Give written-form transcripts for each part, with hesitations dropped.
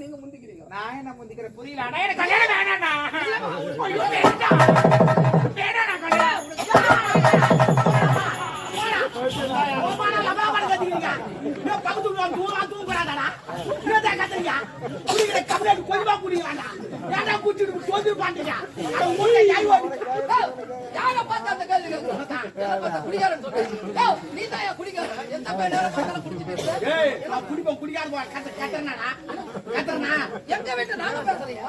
நீங்க முந்திக்கிறீங்க. நான் என்ன முந்திக்கிறேன் புரியல. அண்ணா எனக்கு கல்யாணம் வேணாண்ணா. ஐயோ வேண்டாம் வேணாண்ணா கல்யாணம். எங்க வீட்டு நாங்க பேசுறியா?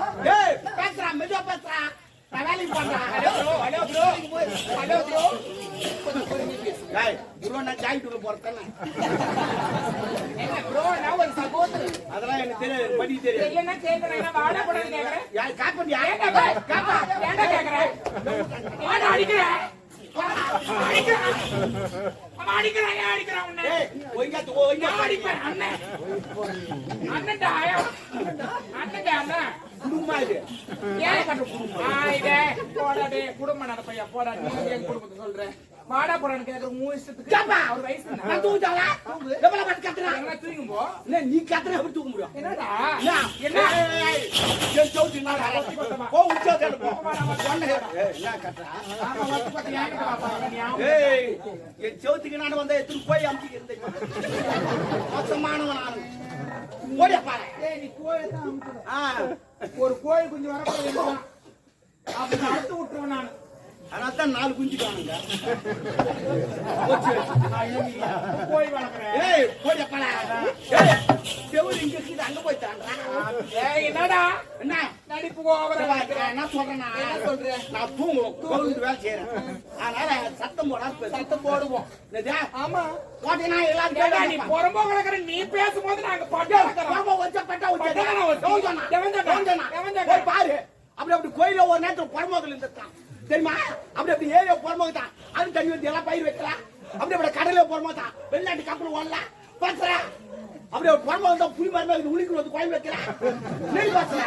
பேசுறா மெதுவா பேசுறா. நான் வேலைக்கு பண்றேன். அதெல்லாம் எனக்கு தெரியாது, படி தெரியாது. என்ன கேக்குறேன் வாடா போட கேக்குறேன். யார் காப்பி ஏன்டா காப்பா ஏன்டா கேக்குறேன்? வாடா அடிக்கிறேன். அடிக்கிறேன் அடிக்கிறேன் உன்னை. ஏய் ஒய்யாத்து ஒய்யா அடிப்பேன் அண்ணன். அண்ணன்டா அண்ணன்டா அண்ணன். குடும்பமா இது. ஏன் கட்ட குடும்பம்? இதே போடாடே குடும்பம் நட பையா போடா. நீ என் குடும்பத்தை சொல்ற. வாடா போறான்னு கேக்குற மூ இஷ்டத்துக்கு. கேப்பா அவர் வயசு என்ன? நான் தூங்குடா. எவ்வளவு பட் கத்துறா? நான் தூங்கும் போ. இல்ல நீ கத்துற எப்படி தூங்க முடியும்? என்னடா? என்ன? ஏய் சௌதி நான் போ உச்சா போ. என்ன கத்துறா? ஆமா வந்து பத்தி ஏன் பாப்பா நீ? ஏய் என் சௌதிக்கு நான் வந்தா எதுக்கு போய் அம்மிக்கு இருந்தே. மோசமானவன் நான். ஓடியா பாரு. ஏய் நீ கோயில் தான் அம்மிக்கு. ஒரு கோயில் குஞ்சு வர போறேன். அப்ப அறுத்து விட்டுறேன் நான். அதான் 4 குஞ்சு காணுங்க. போய் வளர்க்கறேன். ஏய் போய் அப்பளா. ஏய் செவுரு இங்க இருக்குது அங்க போய் தாண்டா. ஏய் என்னடா? என்ன நடிப்பு ஓவரா வைக்கிறேன். என்ன சொல்றேனா? என்ன சொல்றேன்? நான் தூங்குறேன் வேலை செய்றேன். அதனால சத்தம் போடாம சத்தம் போடுவோம். என்னடா? ஆமா. போடினா எல்லாம் கேடா நீ பொறம்போ வளர்க்கற நீ பேசும்போது நாங்க பட்டா வளர்க்கறோம். வச்ச பட்டா வச்ச. போய் பாரு. அப்படி கோயில்ல ஒரு நேரத்துல பொறம்போகல இருந்தான். தெரியுமா? அப்படி ஏரியா போறமாதான் அது தண்ணி வந்து எல்லாம் பயிர் வைக்கலாம். அப்படி கடல போறமாதான் வெளிநாட்டு கப்பல் ஓடலாம் பாத்துற. அப்படி போறமாதான் புலி மரம் உளிக்கு வந்து கோயில் வைக்கலாம். நெல் பாத்துற.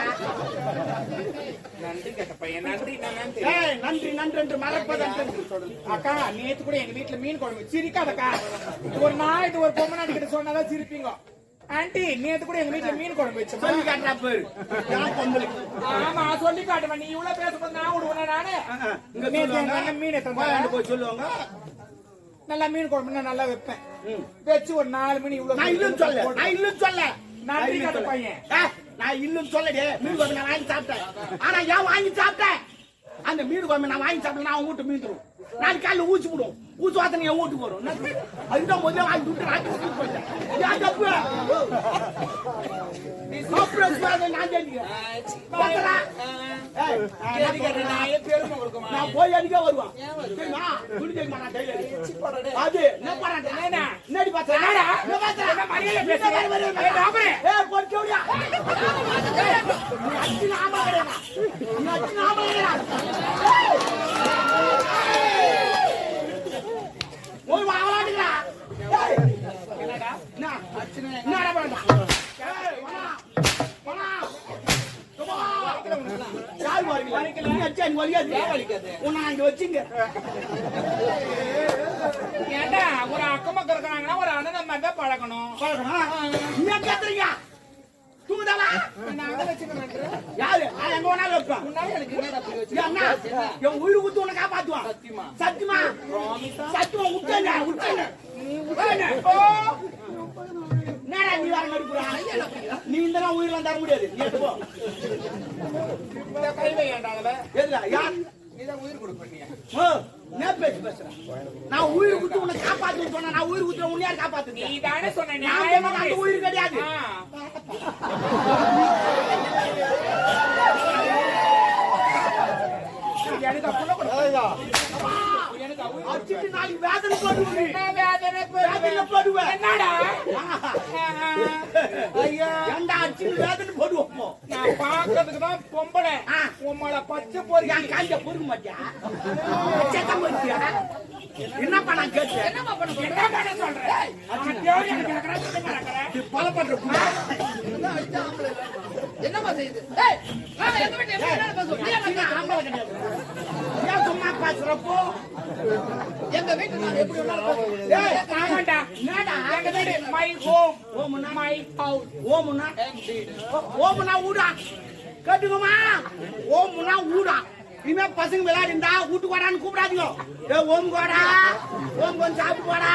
நன்றி கேட்ட பையன் நன்றி. நன்றி நன்றி என்று மறப்பதன் அக்கா நேத்து கூட எங்க வீட்டுல மீன் குழம்பு சிரிக்காதக்கா. ஒரு நாள் இது ஒரு பொம்மை நாட்டிக்கிட்ட சொன்னாதான் சிரிப்பீங்க. ஆண்டி நேத்து கூட எங்க வீட்டுல மீன் குழம்பு வச்சு சொல்லி காட்டுறா பேரு. ஆமா சொல்லி காட்டுவேன். நீ இவ்வளவு பேசும்போது நான் விடுவேன். நானு நல்ல மீன் எத்தனை போய் சொல்லுவாங்க. நல்லா மீன் குழம்பு நல்லா வைப்பேன். வச்சு ஒரு 4 மணி இவ்வளவு. நான் இல்லன்னு சொல்ல நன்றி காட்ட பையன். நான் இல்லன்னு சொல்லடே. மீன் குழம்பு நான் வாங்கி சாப்பிட்டேன். ஆனா ஏன் வாங்கி சாப்பிட்டேன்? அந்த மீன் குழம்பு நான் வாங்கி சாப்பிட்டேன். நான் வீட்டு மீன் தரும். நாளைக்கு காலையில ஊச்சி விடும். ஊச்சி வார்த்தை என் வீட்டுக்கு வரும். அதுதான் முதல்ல வாங்கி விட்டு நான் போயிட்டேன். நான் போய் அடிக்க வருவான். அது என்னடி பார்த்தா போய் வாங்கலாடுங்களா? என்னடா என்னடா பண்ணா? யார் வலிக்கல? நீ அச்சா நீ வலிக்காது. உன்னை அங்க வச்சிங்க. ஏண்டா ஒரு அக்கம் பக்கம் இருக்காங்கன்னா ஒரு அண்ணன் மாதிரி தான் பழகணும். நீ கத்துறீங்க தூங்குதாவா? நான் வச்சுக்கிறேன். யாரு? நான் எங்க வேணாலும் வைப்பேன். முன்னாடி எனக்கு என்னடா புரியுது? என் உயிர் குத்து உன்னை காப்பாத்துவான். சத்தியமா சத்தியமா சத்தியமா விட்டேங்க விட்டேங்க. நீ விட்டேங்க. என்னடா நீ வர நடிப்புறா? நீ இந்த உயிரெல்லாம் தர முடியாது. நீ எடுத்து போ. கை வையாண்டாங்களே எதுல யார் நீதான் உயிர் கொடுப்பீங்க. நான் பேசுறேன். நான் உயிர் குத்து உன்னை காப்பாத்து சொன்னா நான் உயிர் குத்துற உன்னை யார் காப்பாத்து? நீ தானே சொன்ன. நான் அந்த உயிர் கிடையாது. எனக்கு அப்பள கூட எனக்கு அச்சிட்டு நாளை வேதனை போடுவே. என்ன வேதனை போடுவே? என்னடா ஐயா ஏண்டா அச்சிட்டு வேதனை போடுவோம்? நான் பாக்கிறதுக்கு தான் பொம்பளை. உம்மள பச்சை போறீங்க காஞ்ச பொறுக்க மாட்டியா? செக்க மாட்டியா? என்ன பண்ண கேட்க? என்னமா பண்ண சொல்ற? என்ன பண்ண சொல்ற? அச்சியோடி எனக்கு கரெக்ட்டா பண்ணறேன். நீ பல பண்ற என்ன அடிச்சா ஆம்பளை என்னமா செய்யுது? ஏய் நான் எங்க வீட்ல என்ன பேசுற? நீ என்ன ஆம்பளை கிடையாது. ஏன் சும்மா பேசுறப்போ எங்க வீட்டு நான் எப்படி ஆமாண்டா எங்க வீடு மை ஹோம் ஓமுன்னா மை ஹவுஸ் ஓமுன்னா ஊடா கேட்டுக்கோமா ஓமுன்னா ஊடா இனிமே பசங்க விளையாடிந்தா வீட்டுக்கு வாடான்னு கூப்பிடாதீங்க ஓம் கோடா ஓம் கொஞ்சம் சாப்பிட்டு போடா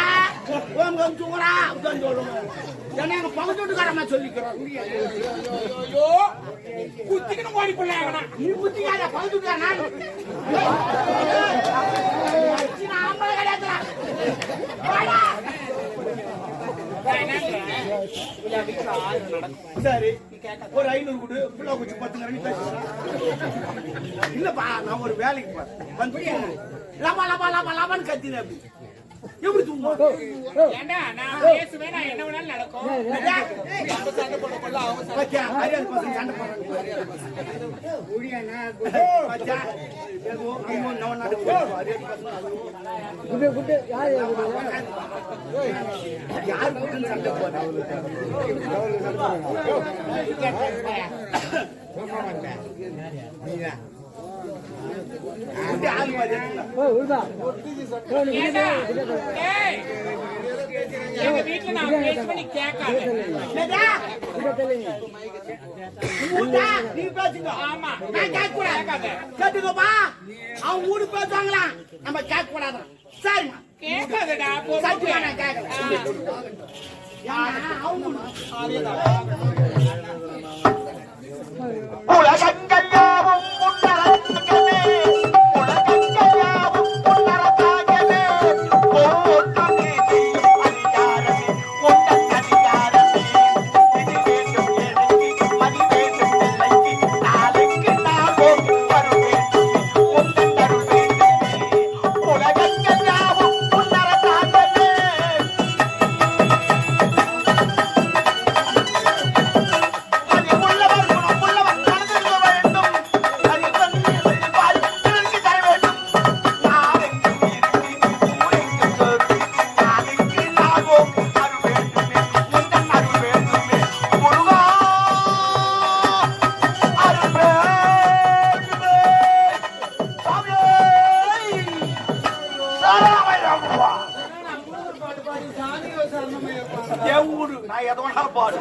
ஓம் கொஞ்சம் தூங்குறா அப்படின்னு சொல்லுவோம் ஏன்னா எங்க பக்கத்து வீட்டுக்காரமா சொல்லிக்கிறோம் ஐயோ குத்திக்கணும் ஓடி பிள்ளைங்கண்ணா நீ புத்திக்காத பக்கத்து வீட்டுக்காரா ஆம்பளை கிடையாதுடா சரி ஒரு 500 கொடு பிள்ளை குச்சி 10 இல்லப்பா நான் ஒரு வேலைக்கு போறேன் லபா லபா லபா லபான்னு கத்தினேன் அப்படி எப்படி தூங்குவோம் ஏண்டா நான் பேசுவேன் நான் என்ன வேணாலும் நடக்கும் சண்டை போடுறாங்க எங்க வீட்டுல நான் பேசுவேன் நீ கேட்காத நீ பேசுங்க ஆமா நான் கேட்க கூடாது கேட்டுக்கோப்பா அவங்க ஊரு பேசுவாங்களா நம்ம கேட்க கூடாதான் சரிம்மா கேட்காதடா சத்தியா நான் கேட்கல உலகங்கள் யாவும் முன்னரங்கமே உலகங்கள் யாவும் முன்னரங்காகவே ஒவ்வொரு நீதியும் அதிகாரமே உங்கள் அதிகாரமே இது வேண்டும் எனக்கு மதி வேண்டும் நிலைக்கு நாளைக்கு நாளும் வர வேண்டுமே உங்கள் அருள் வேண்டுமே உலகங்கள் யாவும் முன்னரங்காகவே என் ஊரு நான் எதோ பாடு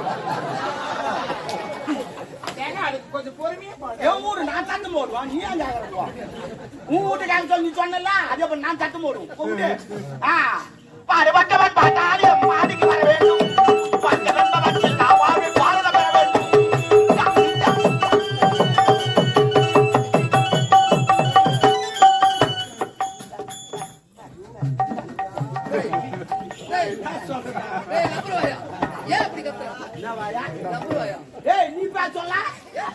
ஏன்னா அதுக்கு கொஞ்சம் பொறுமையா பாடு என் ஊரு நான் சத்தம் போடுவான் நீ ஏன் கேட்கறப்பா உன் வீட்டுக்காரங்க சொல்லி நீ சொன்னல அதே போல நான் சத்தம் போடுவோம் கூப்பிட்டு பாடுபட்டவன் பார்த்தாலே மாடிக்கு வர வேண்டும் பஞ்சவன் நான் வாழ்வை பாரத பெற வேண்டும் ஏய் நீ பேசல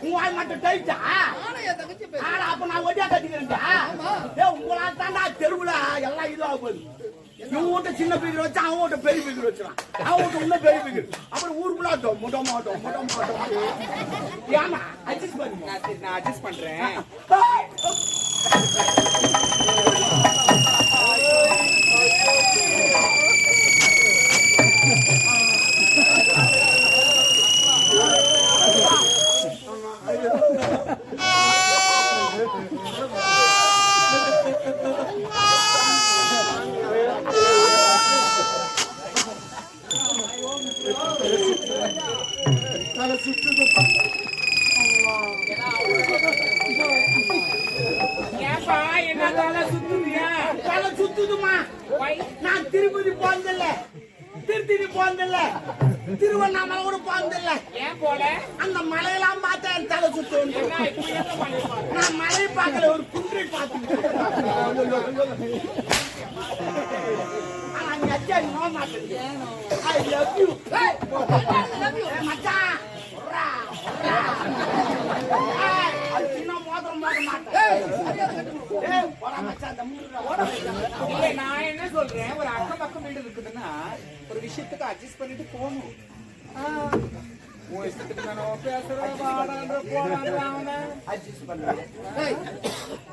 உன் வாய் மட்டும் டைட்டா ஆனா அப்ப நான் ஒடியா கட்டிக்கிறேன்டா ஏய் உங்களா தாண்டா தெருவுல எல்லாம் இதுவா போகுது இவன் வீட்டை சின்ன பீக்கர் வச்சு அவன் வீட்டை பெரிய பீக்கர் வச்சுறான் அவன் வீட்டை இன்னும் பெரிய பீக்கர் அப்புறம் ஊருக்குள்ள முட்டை மாட்டோம் ஏமா அட்ஜஸ்ட் பண்ணி நான் அட்ஜஸ்ட் பண்றேன் ஏப்பா என்ன தலை சுத்துதியா தலை சுத்துதுமா நான் திருப்பதி போனதில்ல திருத்தணி போனதில்ல திருவண்ணாமலை கூட போனதில்ல ஏன் போல அந்த மலையெல்லாம் பார்த்தா என் தலை சுத்தும் என்ன இப்படி என்ன பண்ணிருப்பாங்க நான் மலையை பார்க்கல ஒரு குன்றை பார்த்து ஆனா நீ அச்சா நோ மாட்டேங்க ஐ லவ் யூ மச்சான் அது சின்ன மோதிரம் போட மாட்டேன் இல்ல, நான் என்ன சொல்றேன் ஒரு அக்கம் பக்கம் வீடு இருக்குதுன்னா ஒரு விஷயத்துக்கு அட்ஜஸ்ட் பண்ணிட்டு போகணும் உன் இஷ்டத்துக்கு நான் பேசுறேன்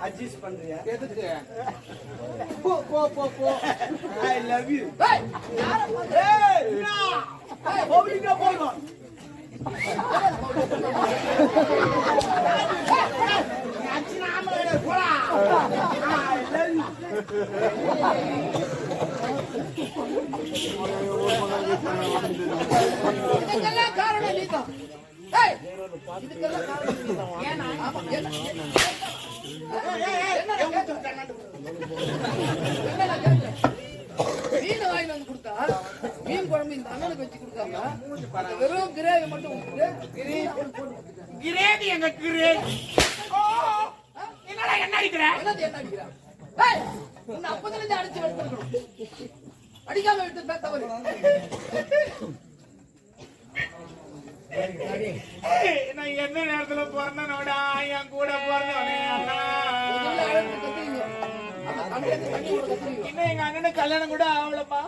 அட்ஜஸ்ட் பண்றியா எதுக்கு போ போ போ போ ஐ லவ் யூ பவுலிங்க போகணும் அச்சினா ஆமலை போடா ஐ லவ் யூ இதுக்கெல்லாம் காரணம் நீதான். இதுக்கெல்லாம் காரணம் நீதான். ஏன்னா ஆமா என்ன மீன் வாங்கி வந்து கொடுத்தா மீன் குழம்பு இந்த அண்ணனுக்கு வச்சு கொடுக்காம வெறும் கிரேவி மட்டும் கிரேவி எங்க கிரேவி என்னடா என்ன அடிக்கிற என்ன அடிக்கிற உன்னை அப்பதுல இருந்து அடிச்சு வெட்டணும் அடிக்காம விட்டு தவறு நான் எந்த நேரத்துல பிறந்தனோடா என் கூட பிறந்தவனே இன்னும் எங்க அண்ணனுக்கு கல்யாணம் கூட ஆகலப்பா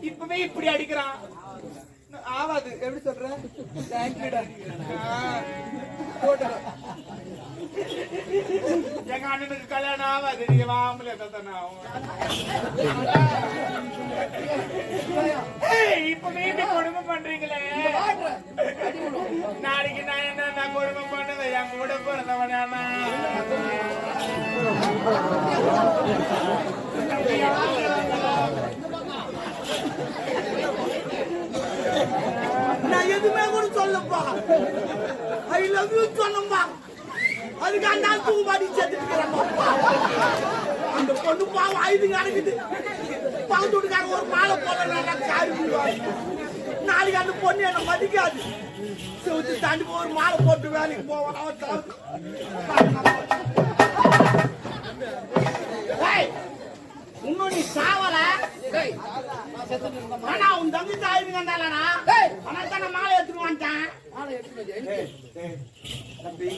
இப்பவே இப்படி அடிக்கிறான் ஆவாது எப்படி சொல்ற எங்க அண்ணனுக்கு கல்யாணம் ஆகாது நீங்க வாமல தானே இப்பவே இப்படி கொடுமை பண்றீங்களே நாளைக்கு நான் என்ன கொடுமை பண்ணுவேன் என் கூட பிறந்தவனா நான் எதுவுமே கூட சொல்லப்பா ஐ லவ் யூ சொன்னப்பா அதுக்கு அந்த தூங்காடி செத்துக்கிறேன்ப்பா அந்த பொண்ணு பாவம் 5 நடக்குது பக்கத்து வீட்டுக்காரங்க ஒரு மாலை போடுறாங்க காரி நாளைக்கு அந்த பொண்ணு என்ன மதிக்காது செவுத்து தாண்டி ஒரு மாலை போட்டு வேலைக்கு போவான் இன்னும் நீ சாவல ஆனா உன் தம்பி தாயிருந்தானா ஆனா தானே மாலை எடுத்துட்டு வந்துட்டான் தம்பி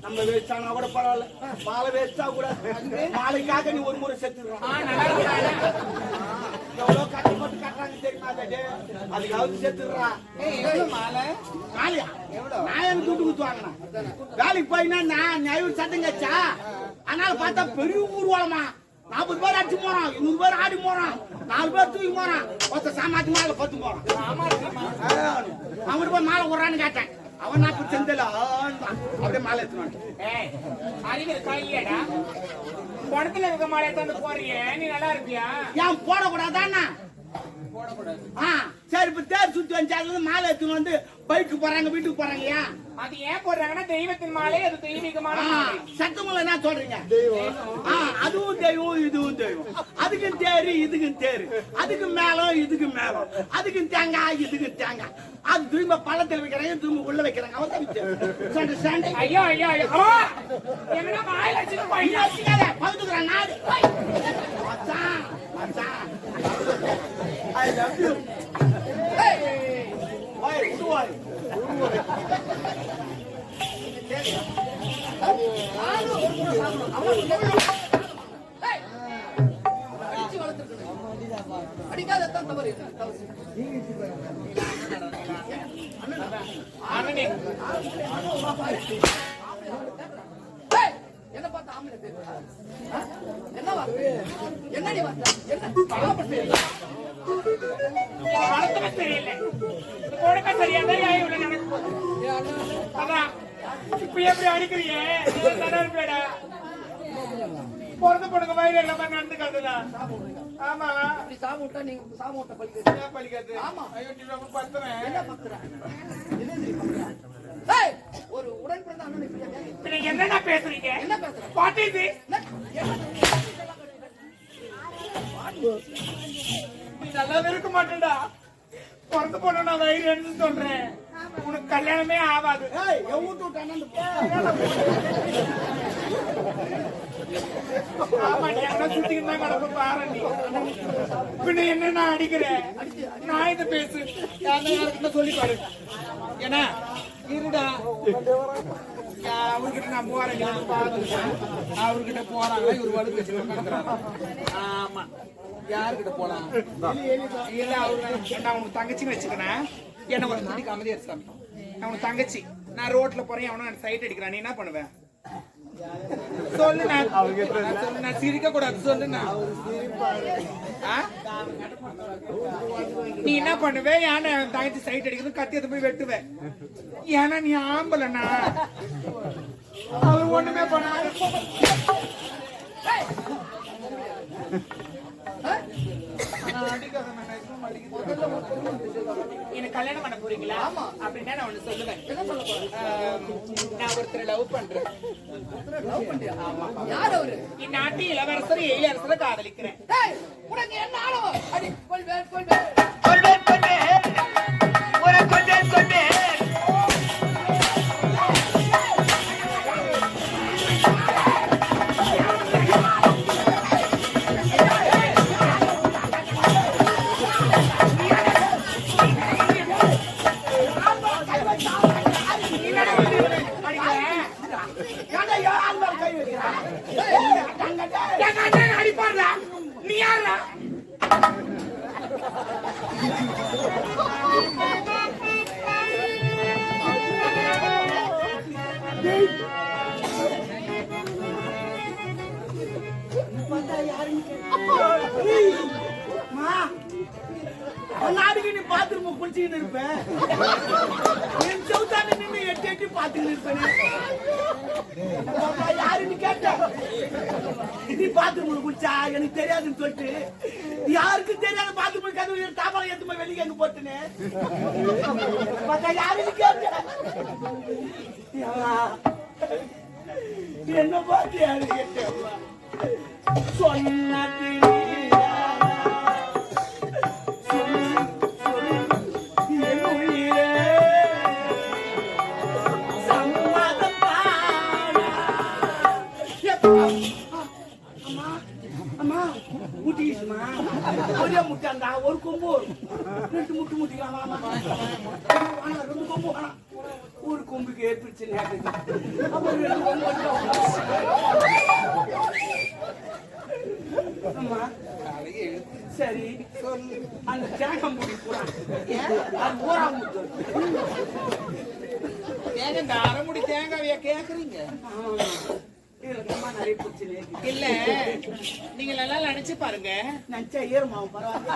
நம்ம வேஸ்டானா கூட பரவாயில்ல மாலை வேஸ்டா கூட மாலைக்காக நீ ஒரு முறை செத்துடுறான் எவ்வளவு கஷ்டப்பட்டு கட்டுறாங்க தெரியுமா அதுக்காவது செத்துடுறான் மாலையா நான் எனக்கு துட்டு குத்து வாங்கினேன் வேலைக்கு போயினா நான் நியாயம் சட்டம் கச்சா அதனால பார்த்தா பெரிய ஊர்வலமா 40 பேர் அடிச்சு போறான் 100 பேர் ஆடி போறான் 4 பேர் தூக்கி போறான் ஒருத்த சாமாத்தி மாலை 10 போறான் அவன் போய் மாலை விடுறான்னு கேட்டேன் அவன் நான் செந்தல அப்படியே மாலை எடுத்துவான் அறிவு கையடா படத்துல இருக்க மாலை எடுத்து போறியே நீ நல்லா இருப்பியா ஏன் போடக்கூடாதாண்ணா சரி இப்ப தேர் சுத்தி வந்து மாலை எடுத்துன்னு வந்து பைக்கு போறாங்க வீட்டுக்கு போறாங்க ஏன் அது ஏன் போடுறாங்கன்னா தெய்வத்தின் மாலை அது தெய்வீகமான சத்தமுள்ள என்ன சொல்றீங்க அதுவும் தெய்வம் இதுவும் தெய்வம் அதுக்கும் தேரு இதுக்கும் தேரு அதுக்கு மேலம் இதுக்கு மேலம் அதுக்கும் தேங்காய் இதுக்கு தேங்காய் அது திரும்ப பழத்தில் வைக்கிறாங்க திரும்ப உள்ள வைக்கிறாங்க அவன் ஐயோ ஐயோ ஐயோ என்ன மாலை வச்சுட்டு பகுத்துக்கிறான் நாடு மச்சான் மச்சான் I love you. Hey! Why? Why? அடிக்காதான் தவறு என்ன பார்த்தா ஆம்பளை என்ன வார்த்தை என்னடி வார்த்தை என்ன தெரியல கொடுக்க சரியாதான் இவ்வளவு நடக்கும் அதான் இப்ப எப்படி அடிக்கிறீங்க பிறந்த பொண்ணுங்க வயிறு எல்லாமே நடந்துக்காதுடா ஆமா அப்படி சாப்பிட்டா நீங்க சாப்பிட்ட பழிக்காது ஆமா பத்துறேன் என்ன பத்துறேன் ஒரு உடன் பிறந்த அண்ணன் என்னடா பேசுறீங்க என்ன பேசுறேன் பாட்டி நீ நல்லாவே இருக்க மாட்டேடா பிறந்த பொண்ணு நான் வயிறு எடுத்து சொல்றேன் உனக்கு கல்யாணமே ஆகாது ஆமா நீ என்ன சுத்திக்கிட்டு தான் கிடப்ப பாரு நீ பின்ன என்ன நான் அடிக்கிறேன் நான் இதை பேசு யாருக்கிட்ட சொல்லி பாரு ஏன்னா இருடா அவர்கிட்ட நான் போறேன் அவர்கிட்ட போறாங்க இவர் வலு பேசி கிடக்குறாங்க ஆமா யாருக்கிட்ட போலாம் இல்ல அவரு நான் உனக்கு தங்கச்சின்னு வச்சுக்கிறேன் என்ன ஒரு மணிக்கு அமைதியா சாமி நான் உனக்கு தங்கச்சி நான் ரோட்ல போறேன் அவனும் சைட் அடிக்கிறான் நீ என்ன பண்ணுவேன் சொல்லு நான் சிரிக்க கூடாது சொல்லு நீ என்ன பண்ணுவே ஏன்னா தங்கச்சி சைட் அடிக்கிறது கத்தியத்தை போய் வெட்டுவேன் ஏன்னா நீ ஆம்பலண்ணா அவர் ஒண்ணுமே பண்ண எனக்கு கல்யாணம் பண்ண போறீங்களா? ஆமா. அப்படின்னா நான் ஒண்ணு சொல்லுவேன். என்ன சொல்ல போற? நான் ஒருத்தரை லவ் பண்றேன். லவ் பண்றியா? யார் அவரு? இந்நாட்டு இளவரசர் எழிலரசரை காதலிக்கிறேன். டேய், உனக்கு என்ன ஆளவா? அடி கொள்வேன் கொள்வேன். கொண்டேன் கொண்டேன் உரை கொண்டேன் கொண்டேன் ஏன்டா யார் மேல கை வைக்கிறா? எங்க அண்ணன் அடிப்பாருடா. நீ யாருடா? அம்மா, நாளைக்கு நீ பாத்ரூம் குளிச்சுக்கிட்டு இருப்பேன். என் செவுத்தாண்ட நின்னு எட்டி எட்டி பாத்துக்கிட்டு இருப்பேன். அம்மா, யாருன்னு கேட்ட? நீ பாத்ரூம்ல குளிச்சா எனக்கு தெரியாதுன்னு சொல்லிட்டு யாருக்கு தெரியாத பாத்ரூம் கதவு தாமரை எடுத்து வெளியே எங்க போட்டுன்னு யாருன்னு கேட்ட? என்ன பார்த்து யாரு கேட்ட? சொன்னது ஒரே முட்டாண்டா ஒரு கொம்பு ரெண்டு முட்டு முட்டிக்கலாம் ரெண்டு கொம்பு வேணாம் ஒரு கொம்புக்கு ஏற்படுச்சு அப்புறம் ரெண்டு கொம்பு அம்மா சரி அந்த தேங்காய் மூடி போறான் அது ஊரா முட்டு ஏங்க இந்த அரைமுடி தேங்காவையா கேக்குறீங்க? நிறைய பிரச்சனை இல்ல, நீங்க நல்லா நினைச்சு பாருங்க. நினைச்சா ஏறுமாவும் பரவாயில்ல.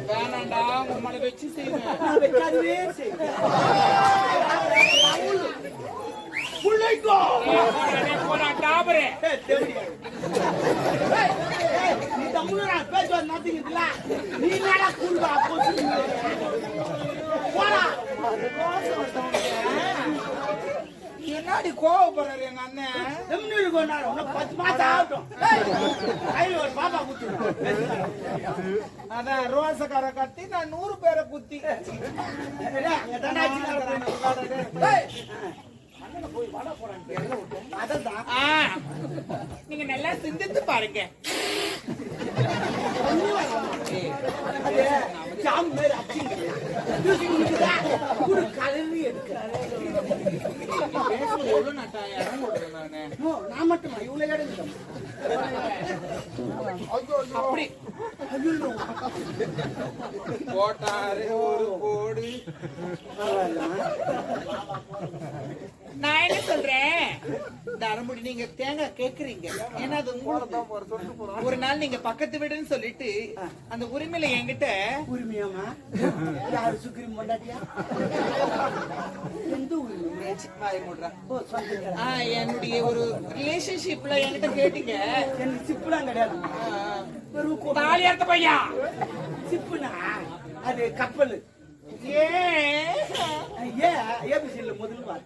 வேணாண்டா, உங்களை வச்சு செய்வேன். நான் வைக்காதவே செய்வேன். புள்ளைக்கோ போடா டாபரே. நீ தமிழ் பேசுவது நடத்திக்கிட்டுல நீ நேரா கூழ்வா போடா. என்னாடி கோவப்படுறாரு எங்க அண்ணன்? 10 மாசம் ஆகட்டும். கையில ஒரு பாப்பா குத்து. அதான் ரோசக்கார கட்டி நான் 100 பேரை குத்தி. நீங்க நல்லா சிந்தித்து பாருங்க. ஜாம் மேல அச்சிங்க ஒரு கலரி எடுக்கிறாரு. எவ்வளவு நட்டாயிரம் போடுறேன் நானு. நான் மட்டுமா இவ்வளவு எடுக்கிறேன். அப்படி போட்டாரு ஒரு கோடு. நான் என்ன சொல்றேன், இந்த அரைமுடி நீங்க தேங்காய் கேக்குறீங்க, ஏன்னா அது உங்களுக்கு ஒரு நாள் நீங்க பக்கத்து வீடுன்னு சொல்லிட்டு அந்த உரிமையில என்கிட்ட உரிமையாமா யாரு சுக்ரீம் பொண்டாட்டியா? எந்த உரிமை? என்னுடைய ஒரு ரிலேஷன்ஷிப்ல என்கிட்ட கேட்டீங்க. எனக்கு சிப்புலாம் கிடையாது. தாலி அறுத்த பையா சிப்புனா அது கப்பல். ஏபிசில முதல் பார்.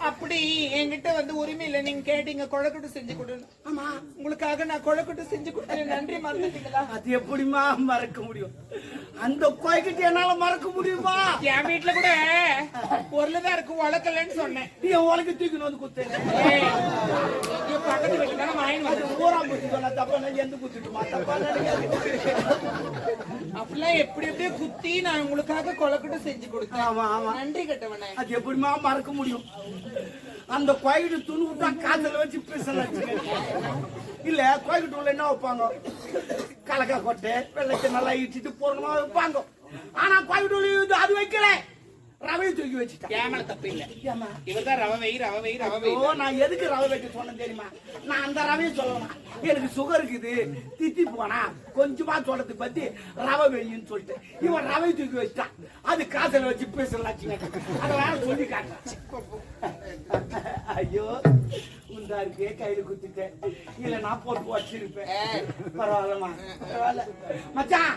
அப்படி என்கிட்ட வந்து உரிமை இல்ல, நீங்க கேட்டீங்க கொழக்கட்டு செஞ்சு கொடு. ஆமா, உங்களுக்காக நான் கொழக்கட்டு செஞ்சு கொடுத்தேன். நன்றி மறந்துட்டீங்களா? அது எப்படிமா மறக்க முடியும்? அந்த கோய்கிட்ட என்னால மறக்க முடியுமா? என் வீட்டுல கூட பொருள்தான் இருக்கு, உழக்கலன்னு சொன்னேன். நீ உலக தூக்கி வந்து குத்தேன். பக்கத்து வீட்டுல வாங்கி வந்து ஊராம் குத்தி சொன்ன தப்பா எந்த குத்துட்டுமா? தப்பா அப்படிலாம் எப்படி எப்படியே குத்தி நான் உங்களுக்காக கொழக்கட்டு செஞ்சு கொடுத்தேன். ஆமா ஆமா, நன்றி கட்டவனே. அது எப்படிமா மறக்க முடியும்? அந்த கோயிட்டு துணி விட்டா காத்துல வச்சு பேசல இல்ல. கோயிட்டு உள்ள என்ன வைப்பாங்க? கலக்கா கொட்டை வெள்ளத்தை நல்லா இடிச்சிட்டு போறணுமா வைப்பாங்க. ஆனா கோயிட்டு அது வைக்கல, ரவையை தூக்கி வச்சுட்டா. ஏமால தப்பு இல்ல, இவர்தான் ரவை வை ரவை வை ரவை வை. நான் எதுக்கு ரவை வைக்க சொன்னேன் தெரியுமா? நான் அந்த ரவையை சொல்லலாம், எனக்கு சுகர் இருக்குது தித்தி போனா கொஞ்சமா சொல்றதுக்கு பத்தி ரவை வெயின்னு சொல்லிட்டு இவன் ரவை தூக்கி வச்சுட்டான். அது காசுல வச்சு பேசலாம், அதை வேற சொல்லி காட்டுறேன். ஐயோ அப்படியே கையில குத்திட்டேன் இல்ல நான் போட்டு வச்சிருப்பேன் பரவாயில்லம்மா பரவாயில்ல மச்சான்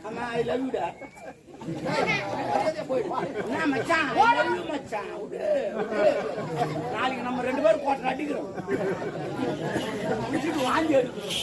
அம்மா ஐ லவ் யூடா என்ன மச்சான் I love you மச்சான் விடு நாளைக்கு நம்ம 2 பேரும் கோட்டை அடிக்கிறோம் வாந்தி எடுக்கிறோம்